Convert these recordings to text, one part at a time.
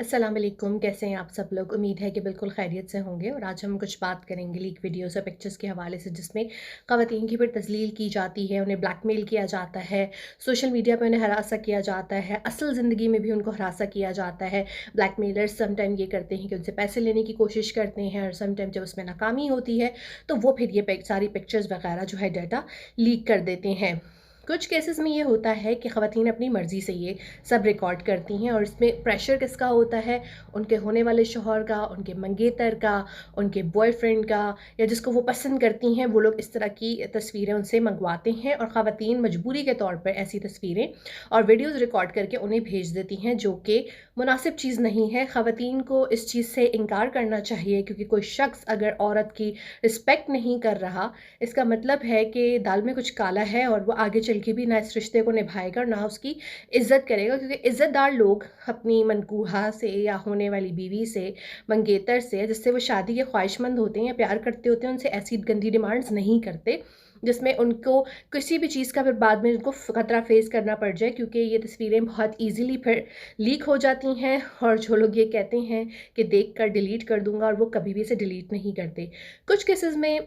अस्सलाम वालेकुम, कैसे हैं आप सब लोग। उम्मीद है कि बिल्कुल खैरियत से होंगे। और आज हम कुछ बात करेंगे लीक वीडियोस और पिक्चर्स के हवाले से, जिसमें ख़वातीन की फिर तज़लील की जाती है, उन्हें ब्लैकमेल किया जाता है, सोशल मीडिया पे उन्हें हरासा किया जाता है, असल ज़िंदगी में भी उनको हरासा किया जाता है। ब्लैकमेलर्स समटाइम ये करते हैं कि उनसे पैसे लेने की कोशिश करते हैं, और समटाइम जब उसमें नाकामी होती है तो वो फिर ये सारी पिक्चर्स वगैरह जो है डाटा लीक कर देते हैं। कुछ केसेस में ये होता है कि ख़वातीन अपनी मर्ज़ी से ये सब रिकॉर्ड करती हैं, और इसमें प्रेशर किसका होता है, उनके होने वाले शौहर का, उनके मंगेतर का, उनके बॉयफ्रेंड का, या जिसको वो पसंद करती हैं वो लोग इस तरह की तस्वीरें उनसे मंगवाते हैं, और ख़वातीन मजबूरी के तौर पर ऐसी तस्वीरें और वीडियोज़ रिकॉर्ड करके उन्हें भेज देती हैं, जो कि मुनासिब चीज़ नहीं है। ख़वातीन को इस चीज़ से इनकार करना चाहिए, क्योंकि कोई शख्स अगर औरत की रिस्पेक्ट नहीं कर रहा, इसका मतलब है कि दाल में कुछ काला है, और वो आगे चल के भी ना इस रिश्ते को निभाएगा और ना उसकी इज़्ज़त करेगा। क्योंकि इज़्ज़तदार लोग अपनी मनकूहा से या होने वाली बीवी से, मंगेतर से, जिससे वो शादी के ख्वाहिशमंद होते हैं या प्यार करते होते हैं, उनसे ऐसी गंदी डिमांड्स नहीं करते जिसमें उनको किसी भी चीज़ का फिर बाद में उनको खतरा फेस करना पड़ जाए। क्योंकि ये तस्वीरें बहुत ईजीली फिर लीक हो जाती हैं, और जो लोग ये कहते हैं कि देख कर डिलीट कर दूंगा, और वो कभी भी इसे डिलीट नहीं करते। कुछ केसेस में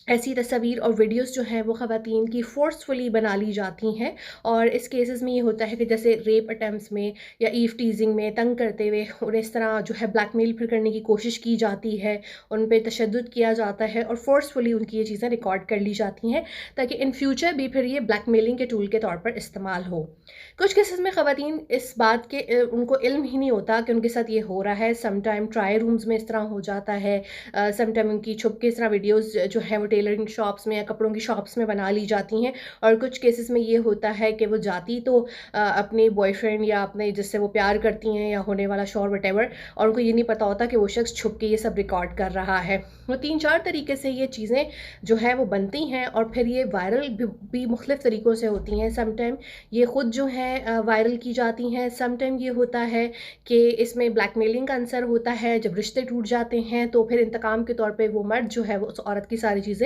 ऐसी तस्वीर और वीडियोस जो हैं वो ख़वातीन की फ़ोर्सफुली बना ली जाती हैं, और इस केसेस में ये होता है कि जैसे रेप अटेम्प्ट्स में या ईव टीजिंग में तंग करते हुए उन्हें इस तरह जो है ब्लैकमेल फिर करने की कोशिश की जाती है, उन पे तशद्दुद किया जाता है, और फ़ोर्सफुली उनकी ये चीज़ें रिकॉर्ड कर ली जाती हैं, ताकि इन फ्यूचर भी फिर ये ब्लैकमेलिंग के टूल के तौर पर इस्तेमाल हो। कुछ केसेस में ख़वातीन इस बात के उनको इल्म ही नहीं होता कि उनके साथ ये हो रहा है। समटाइम ट्रायल रूम्स में इस तरह हो जाता है, समटाइम उनकी छुप के इस तरह वीडियोज़ जो है वो टेलरिंग शॉप्स में या कपड़ों की शॉप्स में बना ली जाती हैं। और कुछ केसेस में ये होता है कि वो जाती तो अपने बॉयफ्रेंड या अपने जिससे वो प्यार करती हैं या होने वाला शौहर वटेवर, और उनको ये नहीं पता होता कि वो शख्स छुप के ये सब रिकॉर्ड कर रहा है। वो 3-4 तरीके से ये चीज़ें जो है वो बनती हैं, और फिर ये वायरल भी मुख्तलिफ़ तरीक़ों से होती हैं। समटाइम ये ख़ुद जो है वायरल की जाती हैं। समटाइम ये होता है कि इसमें ब्लैकमेलिंग का आंसर होता है। जब रिश्ते टूट जाते हैं तो फिर इंतकाम के तौर पे वो मर्द जो है वो उस औरत की सारी चीज़ें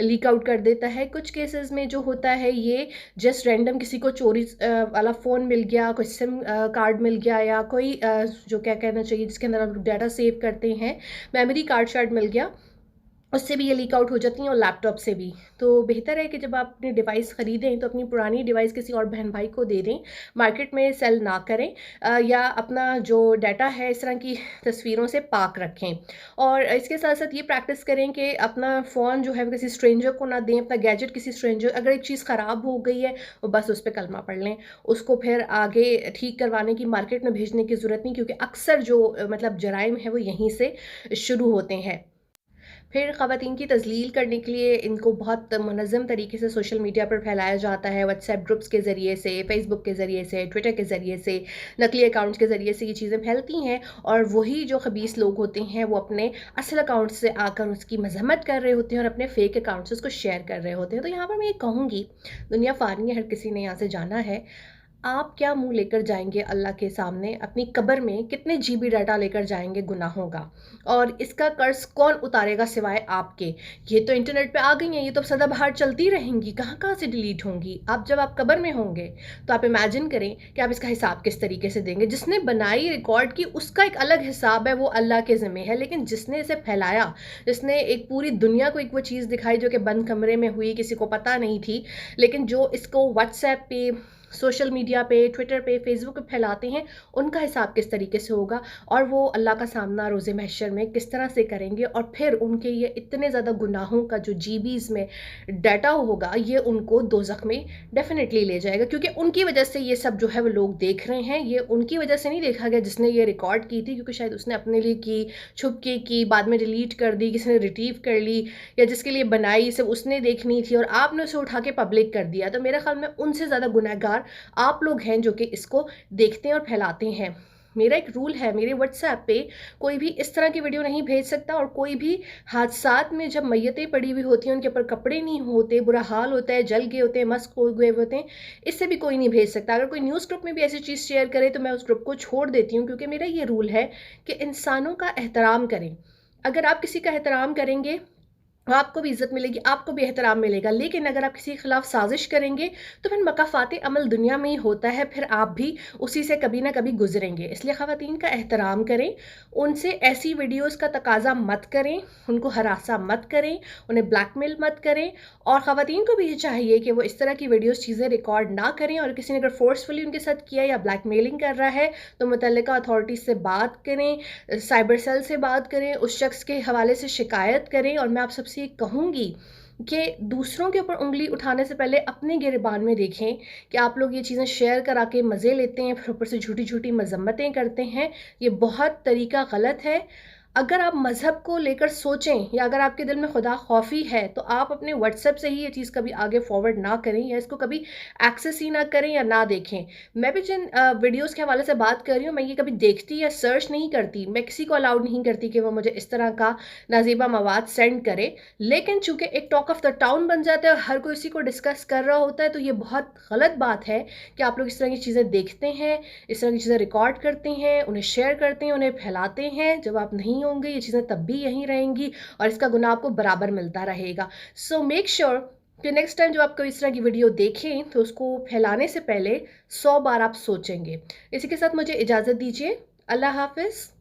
लीक आउट कर देता है। कुछ केसेस में जो होता है ये जस्ट रैंडम किसी को चोरी वाला फ़ोन मिल गया, कोई सिम कार्ड मिल गया, या कोई जो क्या कहना चाहिए जिसके अंदर हम लोग डाटा सेव करते हैं, मेमोरी कार्ड शार्ड मिल गया, उससे भी ये लीक आउट हो जाती हैं, और लैपटॉप से भी। तो बेहतर है कि जब आप अपनी डिवाइस ख़रीदें तो अपनी पुरानी डिवाइस किसी और बहन भाई को दे दें, मार्केट में सेल ना करें, या अपना जो डाटा है इस तरह की तस्वीरों से पाक रखें। और इसके साथ साथ ये प्रैक्टिस करें कि अपना फ़ोन जो है वो किसी स्ट्रेंजर को ना दें, अपना गैजेट किसी स्ट्रेंजर, अगर एक चीज़ ख़राब हो गई है वो बस उस पर कलमा पढ़ लें, उसको फिर आगे ठीक करवाने की मार्केट में भेजने की ज़रूरत नहीं, क्योंकि अक्सर जो मतलब जराइम है वो यहीं से शुरू होते हैं। फिर ख़वातीन की तज़लील करने के लिए इनको बहुत मुनज़्ज़म तरीके से सोशल मीडिया पर फैलाया जाता है, व्हाट्सएप ग्रुप्स के ज़रिए से, फ़ेसबुक के ज़रिए से, ट्विटर के ज़रिए से, नकली अकाउंट्स के ज़रिए से ये चीज़ें फैलती हैं, और वही जो ख़बीस लोग होते हैं वो अपने असल अकाउंट से आकर उसकी मज़म्मत कर रहे होते हैं, और अपने फ़ेक अकाउंट से उसको शेयर कर रहे होते हैं। तो यहाँ पर मैं ये कहूँगी, दुनिया फ़ानी है, हर किसी ने यहाँ से जाना है। आप क्या मुँह लेकर जाएँगे अल्लाह के सामने, अपनी कब्र में कितने जीबी डाटा लेकर जाएँगे गुनाहों का, और इसका कर्ज़ कौन उतारेगा सिवाय आपके। ये तो इंटरनेट पे आ गई हैं, ये तो सदाबहार चलती रहेंगी, कहाँ-कहाँ से डिलीट होंगी। आप जब आप कब्र में होंगे तो आप इमेजिन करें कि आप इसका हिसाब किस तरीके से देंगे। जिसने बनाई, रिकॉर्ड की, उसका एक अलग हिसाब है, वो अल्लाह के ज़िम्मे है, लेकिन जिसने इसे फैलाया, जिसने एक पूरी दुनिया को एक वो चीज़ दिखाई जो कि बंद कमरे में हुई, किसी को पता नहीं थी, लेकिन जो इसको व्हाट्सएप पे, सोशल मीडिया पे, ट्विटर पे, फ़ेसबुक पे फैलाते हैं, उनका हिसाब किस तरीके से होगा, और वो अल्लाह का सामना रोज़े महशर में किस तरह से करेंगे। और फिर उनके ये इतने ज़्यादा गुनाहों का जो जीबीज़ में डाटा होगा, ये उनको दोज़ख में डेफ़िनेटली ले जाएगा, क्योंकि उनकी वजह से ये सब जो है वो लोग देख रहे हैं। ये उनकी वजह से नहीं देखा गया जिसने ये रिकॉर्ड की थी, क्योंकि शायद उसने अपने लिए की, छुप के की, बाद में डिलीट कर दी, किसी ने रिट्रीव कर ली, या जिसके लिए बनाई सिर्फ़ उसने देखनी थी और आपने उसे उठा के पब्लिक कर दिया। तो मेरे ख़्याल में उनसे ज़्यादा गुनहगार आप लोग हैं जो कि इसको देखते हैं और फैलाते हैं। मेरा एक रूल है, मेरे व्हाट्सएप पे कोई भी इस तरह की वीडियो नहीं भेज सकता, और कोई भी हादसात में जब मैयतें पड़ी हुई होती हैं, उनके ऊपर कपड़े नहीं होते, बुरा हाल होता है, जल गए होते हैं, मस्क हो गए होते हैं, इससे भी कोई नहीं भेज सकता। अगर कोई न्यूज़ ग्रुप में भी ऐसी चीज़ शेयर करे तो मैं उस ग्रुप को छोड़ देती हूँ, क्योंकि मेरा ये रूल है कि इंसानों का एहतराम करें। अगर आप किसी का एहतराम करेंगे आपको भी इज़्ज़त मिलेगी, आपको भी एहतराम मिलेगा। लेकिन अगर आप किसी के खिलाफ साज़िश करेंगे, तो फिर मकाफ़ाती अमल दुनिया में ही होता है, फिर आप भी उसी से कभी ना कभी गुज़रेंगे। इसलिए ख़वातीन का एहतराम करें, उनसे ऐसी वीडियोज़ का तकाज़ा मत करें, उनको हरासा मत करें, उन्हें ब्लैकमेल मत करें। और ख़वातीन को भी ये चाहिए कि वो इस तरह की वीडियोज़ चीज़ें रिकॉर्ड ना करें, और किसी ने अगर फ़ोर्सफुली उनके साथ किया या ब्लैकमेलिंग कर रहा है, तो मुतल्लिका अथॉरिटीज़ से बात करें, साइबर सेल से बात करें, उस शख्स के हवाले से शिकायत करें। और मैं आप सबसे ये कहूँगी कि दूसरों के ऊपर उँगली उठाने से पहले अपने गिरबान में देखें कि आप लोग ये चीज़ें शेयर करा के मज़े लेते हैं, फिर ऊपर से झूठी-झूठी मज़म्मतें करते हैं। ये बहुत तरीका गलत है। अगर आप मज़हब को लेकर सोचें, या अगर आपके दिल में खुदा खौफ़ी है, तो आप अपने व्हाट्सएप से ही ये चीज़ कभी आगे फॉरवर्ड ना करें, या इसको कभी एक्सेस ही ना करें या ना देखें। मैं भी जिन वीडियोज़ के हवाले से बात कर रही हूँ, मैं ये कभी देखती या सर्च नहीं करती। मैं किसी को अलाउड नहीं करती कि वो मुझे इस तरह का नाज़ेबा मवाद सेंड करे। लेकिन चूँकि एक टॉक ऑफ द टाउन बन जाता है और हर कोई इसी को डिस्कस कर रहा होता है, तो ये बहुत गलत बात है कि आप लोग इस तरह की चीज़ें देखते हैं, इस तरह की चीज़ें रिकॉर्ड करते हैं, उन्हें शेयर करते हैं, उन्हें फैलाते हैं। जब आप नहीं होंगे, ये चीज़ें तब भी यहीं रहेंगी, और इसका गुनाह आपको बराबर मिलता रहेगा। सो मेक श्योर कि नेक्स्ट टाइम जब आप कोई इस तरह की वीडियो देखें, तो उसको फैलाने से पहले 100 बार आप सोचेंगे। इसी के साथ मुझे इजाज़त दीजिए। अल्लाह हाफ़िज़।